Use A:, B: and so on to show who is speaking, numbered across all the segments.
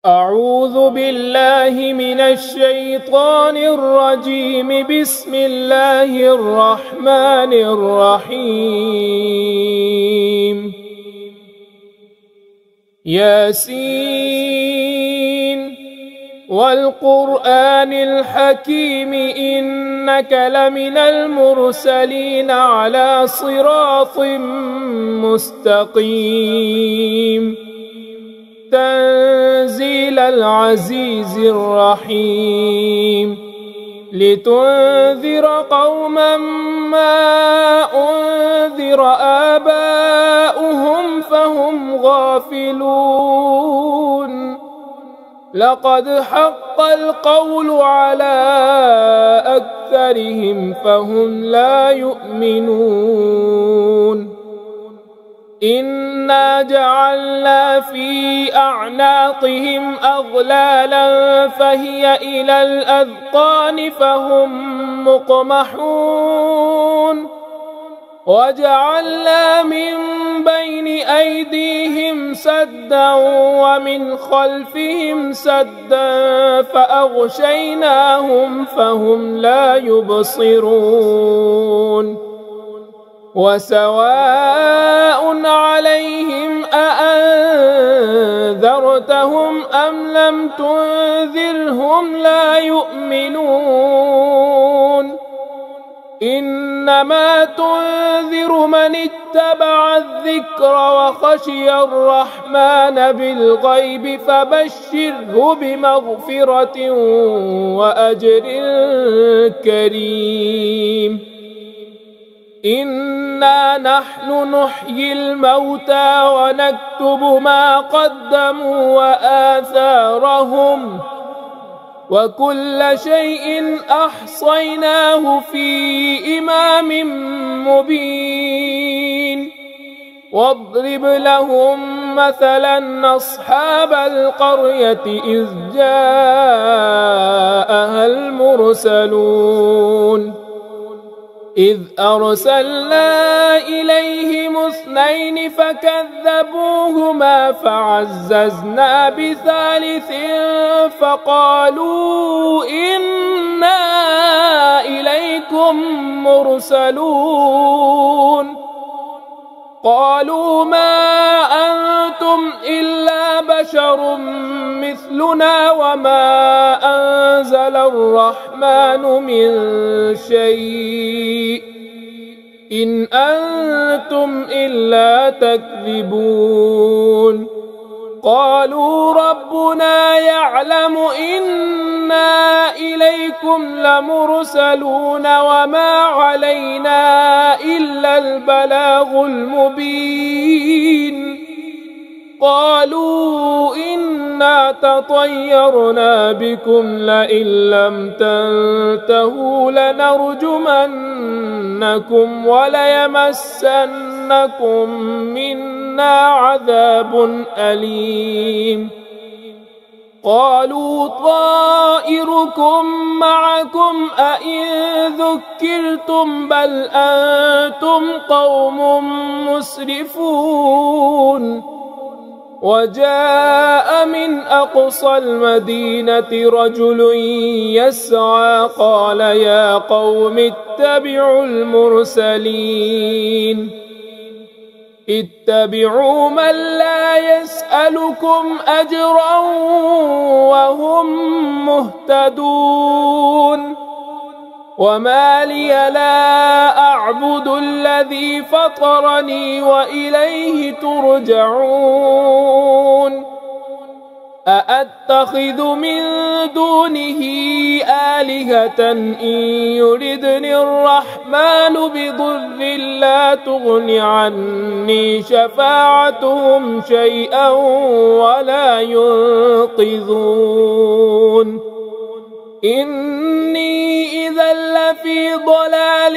A: أعوذ بالله من الشيطان الرجيم. بسم الله الرحمن الرحيم. ياسين والقرآن الحكيم إنك لمن المرسلين على صراط مستقيم. تنزيل العزيز الرحيم. لتنذر قوما ما أنذر آباؤهم فهم غافلون. لقد حق القول على أكثرهم فهم لا يؤمنون. إنا جعلنا في أعناقهم أغلالا فهي إلى الأذقان فهم مقمحون. وجعلنا من بين أيديهم سدا ومن خلفهم سدا فأغشيناهم فهم لا يبصرون. وسواء عليهم أأنذرتهم أم لم تنذرهم لا يؤمنون. إنما تنذر من اتبع الذكر وخشي الرحمن بالغيب فبشره بمغفرة وأجر كريم. إنا نحن نحيي الموتى ونكتب ما قدموا وآثارهم وكل شيء أحصيناه في إمام مبين. واضرب لهم مثلا أصحاب القرية إذ جاءها المرسلون. إذ أرسلنا إليهم اثنين فكذبوهما فعززنا بثالث فقالوا إنا إليكم مرسلون. قالوا ما أنتم إلا بشر مثلنا وما أنزل الرحمن من شيء إن أنتم إلا تكذبون. قالوا ربنا يعلم إنا إليكم لمرسلون وما علينا إلا البلاغ المبين. قالوا إنا تطيرنا بكم لئن لم تنتهوا لنرجمنكم وليمسنكم منا عذاب أليم. قالوا طائركم معكم أئن ذكرتم بل أنتم قوم مسرفون. وجاء من أقصى المدينة رجل يسعى قال يا قوم اتبعوا المرسلين. اتبعوا من لا يسألكم أجرا وهم مهتدون. وما لي لا أعبد الذي فطرني وإليه ترجعون. أأتخذ من دونه آلهة إن يردني الرحمن بضر لا تغن عني شفاعتهم شيئا ولا ينقذون. إني إذا لفي ضلال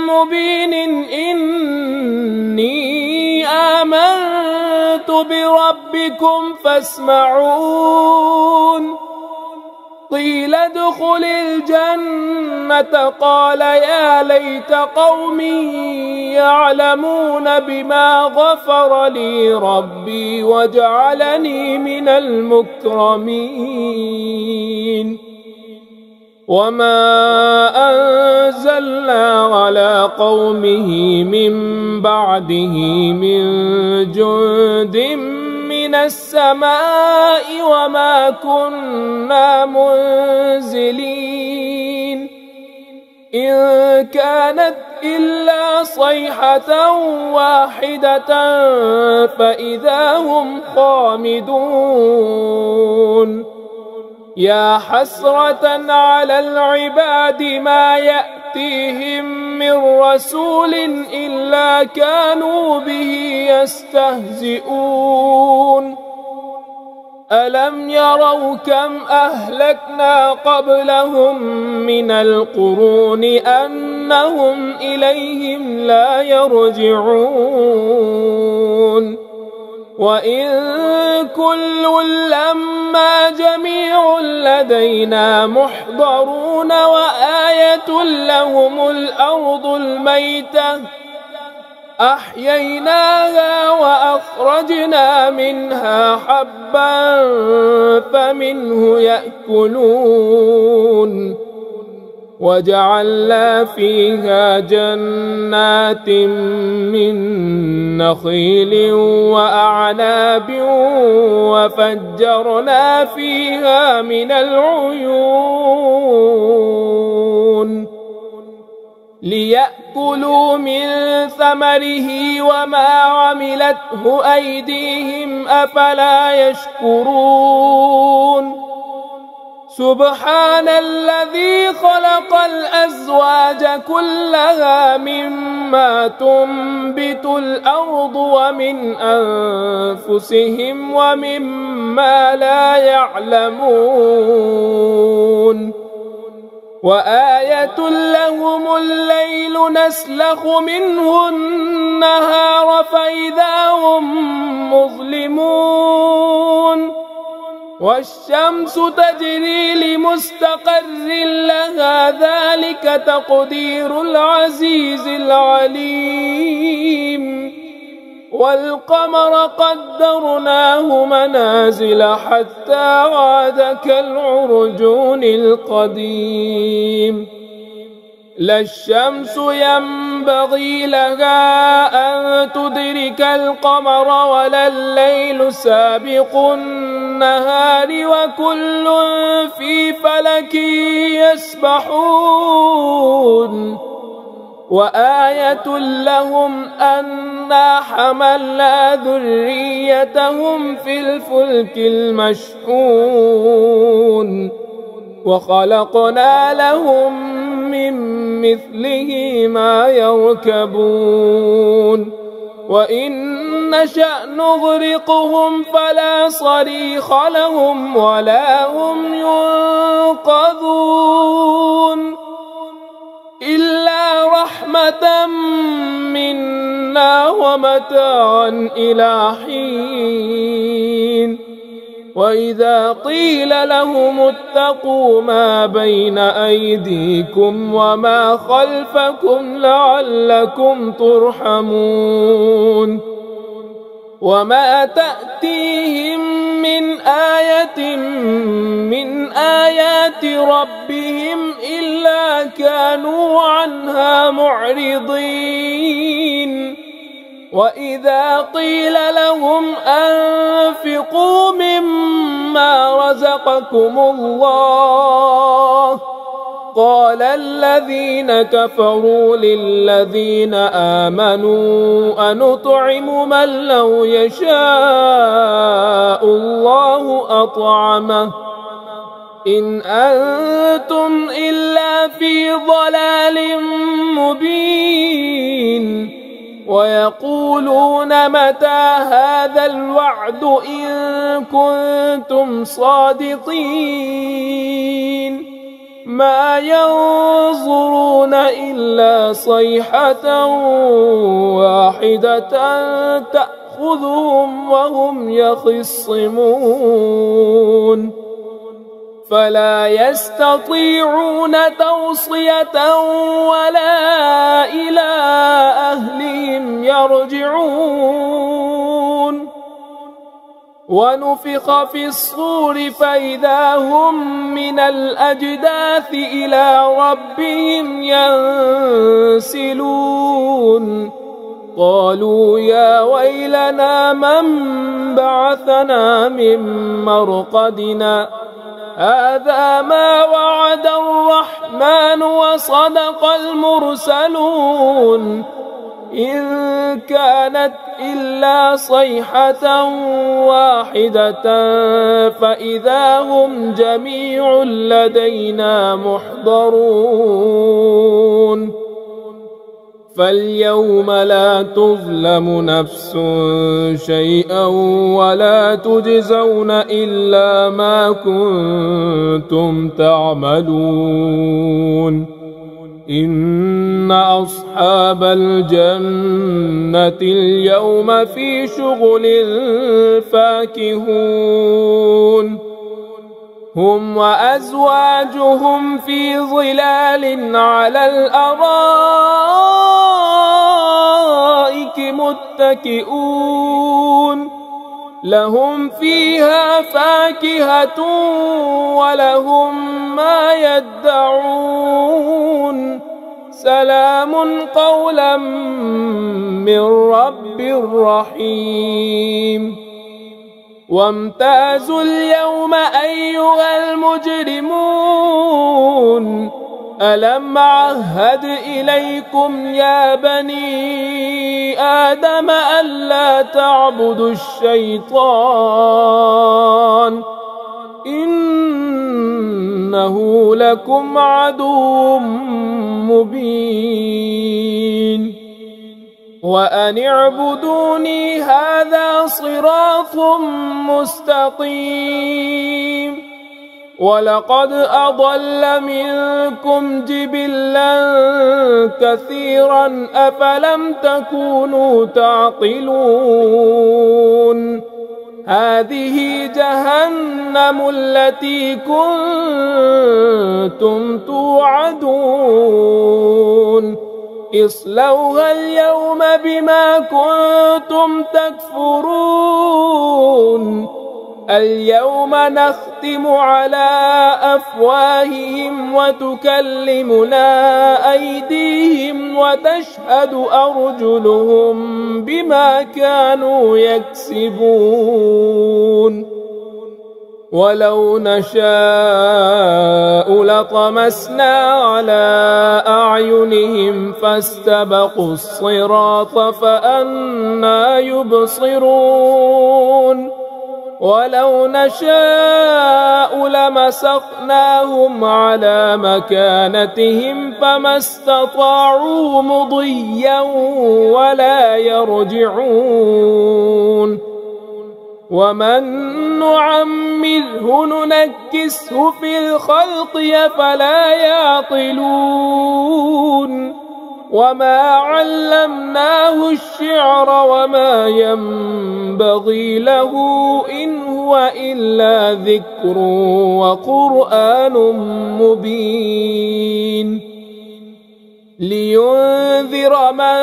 A: مبين. إني آمنت بربكم فاسمعون. قيل ادخل الجنة قال يا ليت قومي يعلمون بما غفر لي ربي وجعلني من المكرمين وما أنزلنا على قومه من بعده من جند من السماء وما كنا منزلين إن كانت إلا صيحة واحدة فإذا هم خامدون يا حسرة على العباد ما يأتيهم من رسول إلا كانوا به يستهزئون ألم يروا كم أهلكنا قبلهم من القرون أنهم إليهم لا يرجعون وإن كل لما جميع لدينا محضرون وآية لهم الأرض الميتة أحييناها وأخرجنا منها حبا فمنه يأكلون وجعلنا فيها جنات من نخيل وأعناب وفجرنا فيها من العيون ليأكلوا من ثمره وما عملته أيديهم أفلا يشكرون سبحان الذي خلق الأزواج كلها مما تنبت الأرض ومن أنفسهم ومما لا يعلمون وآية لهم الليل نسلخ منه النهار فإذا هم مظلمون والشمس تجري لمستقر لها ذلك تقدير العزيز العليم والقمر قدرناه منازل حتى عاد كالعرجون القديم لا الشمس ينبغي لها أن تدرك القمر ولا الليل سابق النهار وكل في فلك يسبحون وآية لهم أنا حملنا ذريتهم في الفلك المشحون وخلقنا لهم من مثله ما يركبون وإن نشأ نغرقهم فلا صريخ لهم ولا هم ينقذون إلا رحمة منا ومتاعا إلى حين وإذا قيل لهم اتقوا ما بين أيديكم وما خلفكم لعلكم ترحمون وما تأتيهم من آية من آيات ربهم إلا كانوا عنها معرضين وإذا قيل لهم أنفقوا مما رزقكم الله قال الذين كفروا للذين آمنوا أنطعم من لو يشاء الله أطعمه إن أنتم إلا في ضلال مبين ويقولون متى هذا الوعد إن كنتم صادقين ما ينظرون إلا صيحة واحدة تأخذهم وهم يخصمون فلا يستطيعون توصية ولا إلى أهلهم يرجعون ونفخ في الصور فإذا هم من الأجداث إلى ربهم ينسلون قالوا يا ويلنا من بعثنا من مرقدنا هذا ما وعد الرحمن وصدق المرسلون إن كانت إلا صيحة واحدة فإذا هم جميع لدينا محضرون فاليوم لا تظلم نفس شيئا ولا تجزون إلا ما كنتم تعملون إن أصحاب الجنة اليوم في شغل فاكهون هم وأزواجهم في ظلال على الأرائك متكئون لهم فيها فاكهة ولهم ما يدعون سلام قولا من رب رحيم وامتازوا اليوم أيها المجرمون ألم أعهد إليكم يا بني آدم ألا تعبدوا الشيطان إنه لكم عدو مبين وأن اعبدوني هذا صراط مستقيم ولقد أضل منكم جبلا كثيرا أفلم تكونوا تعقلون هذه جهنم التي كنتم توعدون اصلوها اليوم بما كنتم تكفرون اليوم نختم على أفواههم وتكلمنا أيديهم وتشهد أرجلهم بما كانوا يكسبون ولو نشاء لطمسنا على أعينهم فاستبقوا الصراط فأنى يبصرون ولو نشاء لمسخناهم على مكانتهم فما استطاعوا مضيا ولا يرجعون ومن نعمره ننكسه في الخلق أفلا يعقلون وما علمناه الشعر وما ينبغي له إن هو إلا ذكر وقرآن مبين لينذر من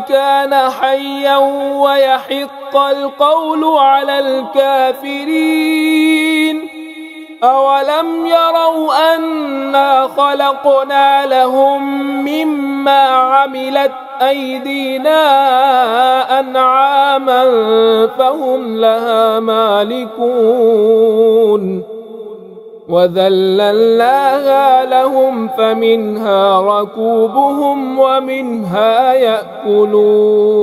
A: كان حيا ويحق القول على الكافرين أولم يروا أنا خلقنا لهم مما عملت أيدينا أنعاما فهم لها مالكون وذللناها لهم فمنها ركوبهم ومنها يأكلون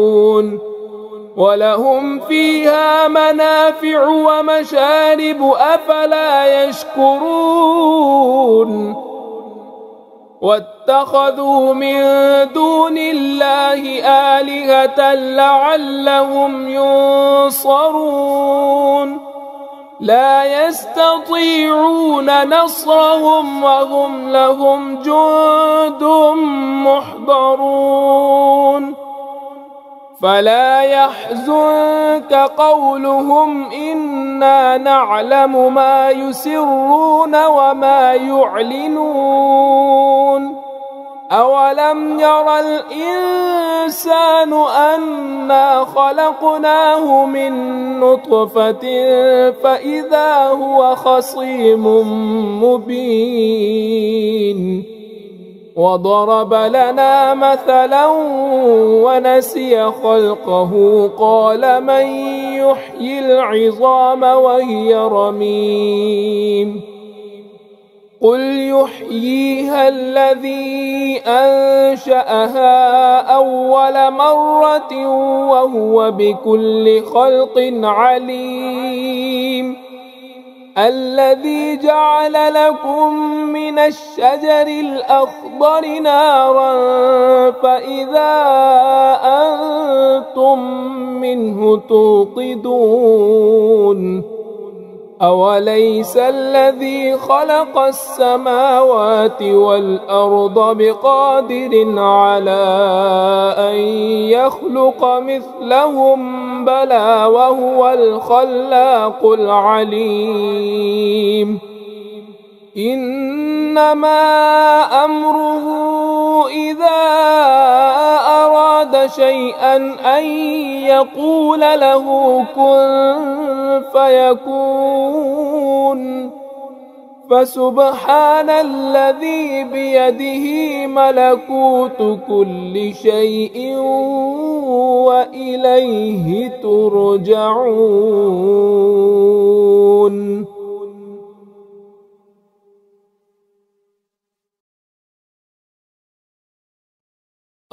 A: ولهم فيها منافع ومشارب أفلا يشكرون واتخذوا من دون الله آلهة لعلهم ينصرون لا يستطيعون نصرهم وهم لهم جند محضرون فلا يحزنك قولهم إنا نعلم ما يسرون وما يعلنون أولم ير الإنسان أنا خلقناه من نطفة فإذا هو خصيم مبين وضرب لنا مثلا ونسي خلقه قال من يحيي العظام وهي رميم قل يحييها الذي أنشأها أول مرة وهو بكل خلق عليم الذي جعل لكم من الشجر الأخضر نارا فإذا أنتم منه توقدون أوليس الذي خلق السماوات والأرض بقادر على أن يخلق مثلهم بلى وهو الخلاق العليم إنما أمره إذا أراد شيئا أن يقول له كن فيكون فسبحان الذي بيده ملكوت كل شيء وإليه ترجعون.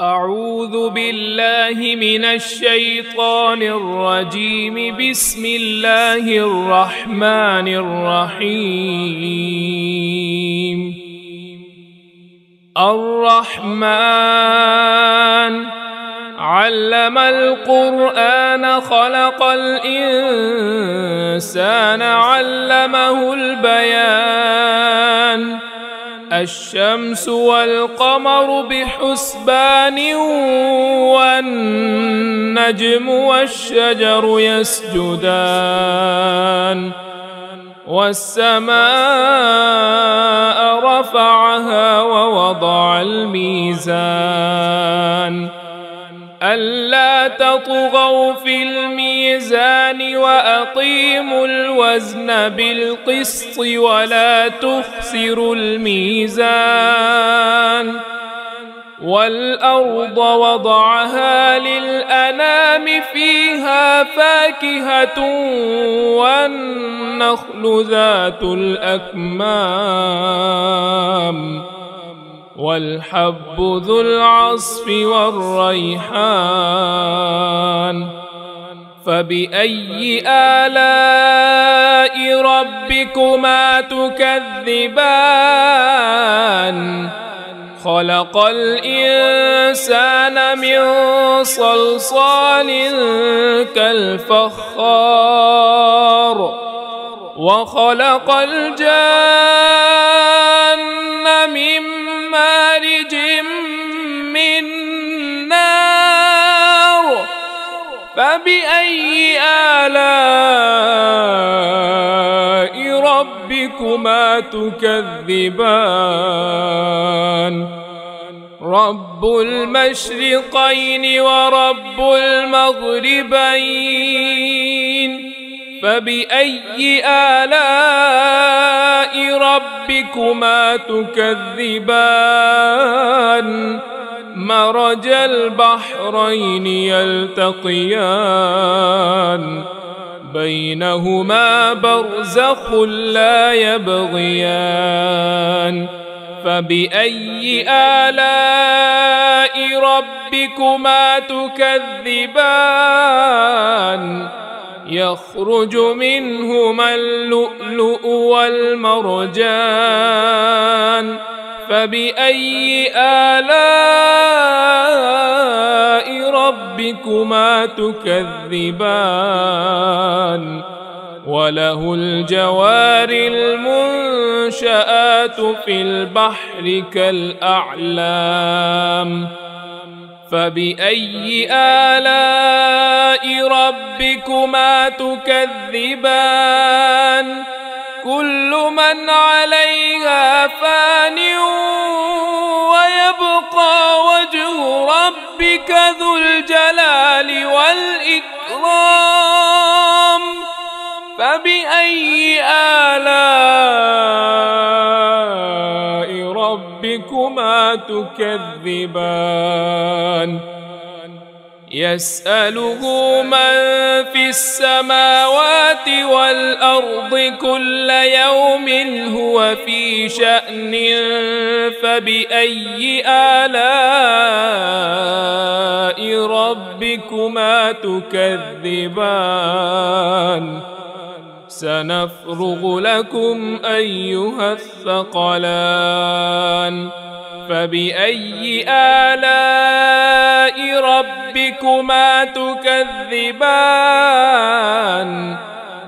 A: أعوذ بالله من الشيطان الرجيم. بسم الله الرحمن الرحيم. الرحمن علم القرآن خلق الإنسان علمه البيان الشمس والقمر بحسبان والنجم والشجر يسجدان والسماء رفعها ووضع الميزان ألا تطغوا في الميزان وأقيموا الوزن بالقسط ولا تخسروا الميزان والأرض وضعها للأنام فيها فاكهة والنخل ذات الأكمام والحب ذو العصف والريحان فبأي آلاء ربكما تكذبان خلق الإنسان من صلصال كالفخار وخلق الجن من مارج من نار فبأي آلاء ربكما تكذبان رب المشرقين ورب المغربين فبأي آلاء ربكما تكذبان مرج البحرين يلتقيان بينهما برزخ لا يبغيان فبأي آلاء ربكما تكذبان يخرج منهما اللؤلؤ والمرجان فبأي آلاء ربكما تكذبان وله الجوار المنشآت في البحر كالأعلام فبأي آلاء ربكما تكذبان كل من عليها فان ويبقى وجه ربك ذو الجلال والإكرام فبأي آلاء ربكما تكذبان يسأله من في السماوات والأرض كل يوم هو في شأن فبأي آلاء ربكما تكذبان سنفرغ لكم أيها الثقلان فبأي آلاء ربكما تكذبان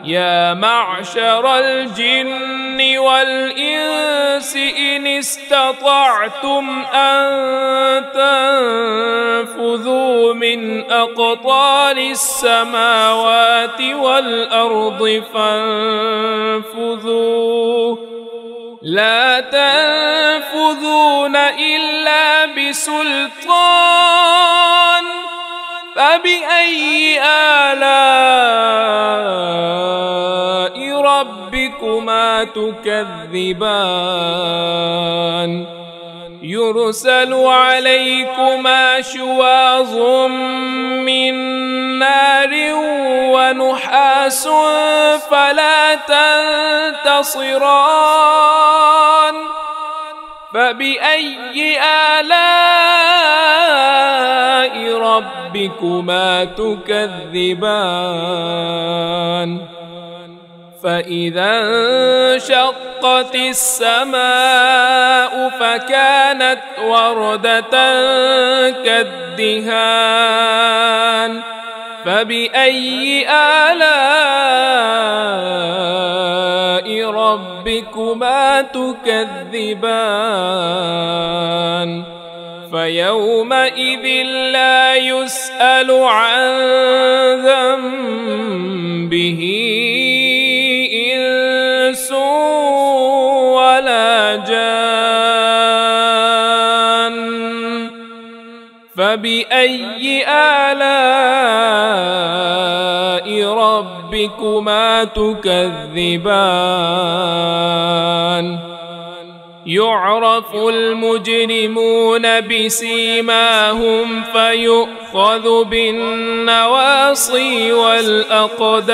A: يا معشر الجن والإنس إن استطعتم أن تنفذوا من أقطار السماوات والأرض فانفذوا لا تنفذون إلا بسلطان فبأي آلاء ربكما تكذبان يرسل عليكما شواظ من نار ونحاس فلا تنتصران فبأي آلاء ربكما تكذبان فإذا انشقت السماء فكانت وردة كالدهان فبأي آلاء ربكما تكذبان فيومئذ لا يسأل عن ذنبه إنس ولا جان فبأي آلاء ربكما تكذبان يعرف المجرمون بسيماهم فيؤخذ بالنواصي والأقدام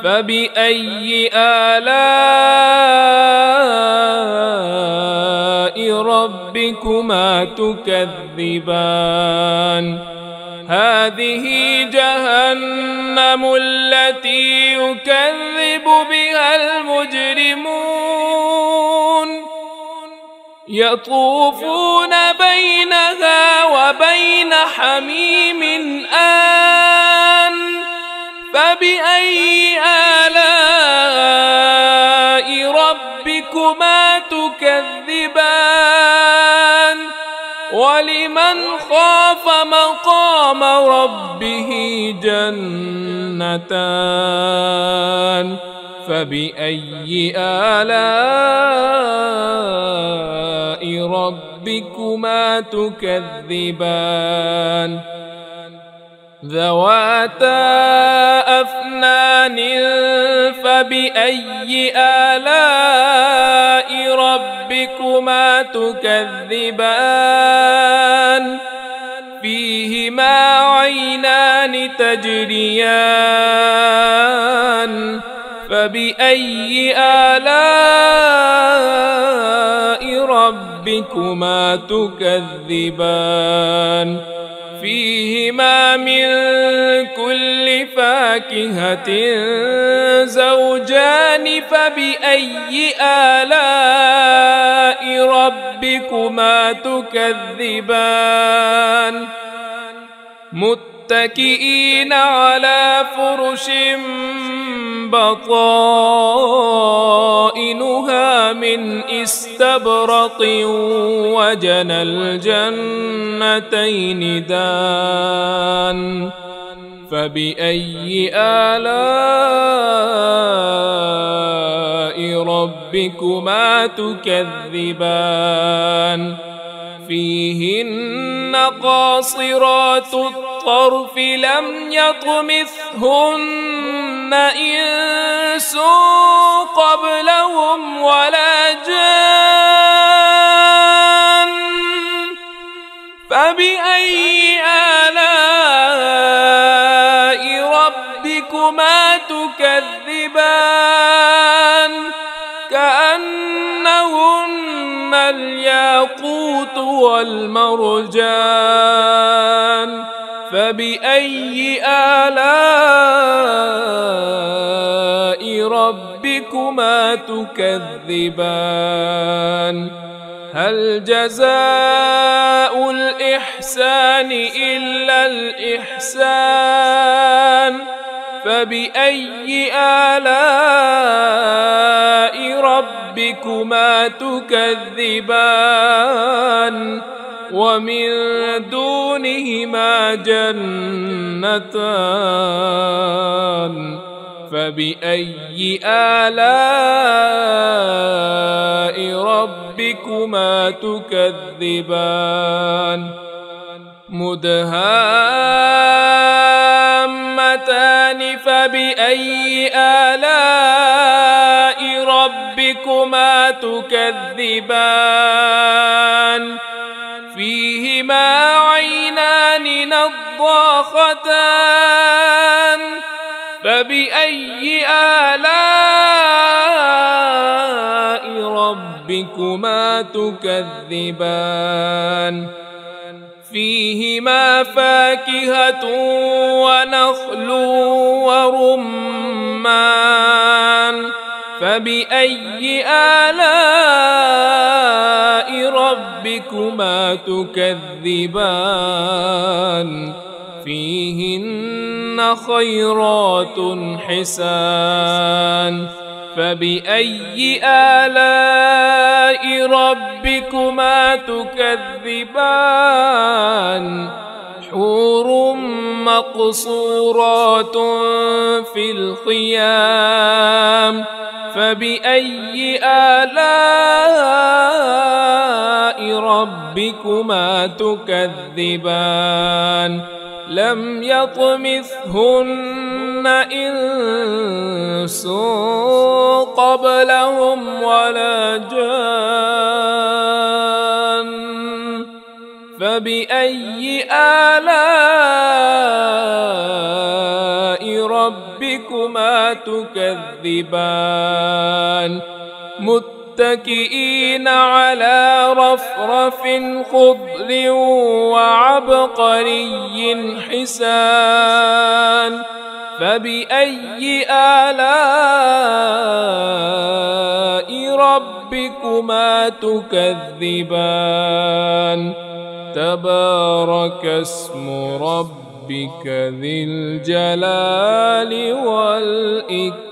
A: فبأي آلاء ربكما تكذبان هذه جهنم التي يكذب بها المجرمون يطوفون بينها وبين حميم آن فبأي آلاء ربكما تكذبان ولمن خاف مقام ربه جنتان فبأي آلاء ربكما تكذبان ذواتا أفنان فبأي آلاء ربكما تكذبان فيهما عينان تجريان فبأي آلاء ربكما تكذبان فيهما من كل فاكهة زوجان فبأي آلاء ربكما تكذبان متكئين على فرش بطائنها من استبرق وجنى الجنتين دان فبأي آلاء ربكما تكذبان فيهن قاصرات الطرف لم يطمثهن إنس قبلهم ولا جان فبأي آلاء ربكما تكذبان كأنهن الياقوت والمرجان فبأي آلاء ربكما تكذبان هل جزاء الإحسان إلا الإحسان فبأي آلاء ربكما تكذبان ومن دونهما جنتان فبأي آلاء ربكما تكذبان مدهامتان فبأي آلاء ربكما تكذبان فيهما عينان نضاختان فبأي آلاء ربكما تكذبان فيهما فاكهة ونخل ورمان فبأي آلاء ربكما تكذبان فيهن خيرات حسان فبأي آلاء ربكما تكذبان حور مقصورات في الخيام فبأي آلاء ربكما تكذبان لم يطمثهن إنس قبلهم ولا جان فبأي آلاء ربكما تكذبان متكئين على رفرف خضر وعبقري حسان فبأي آلاء ربكما تكذبان تبارك اسم ربك ذي الجلال والإكرام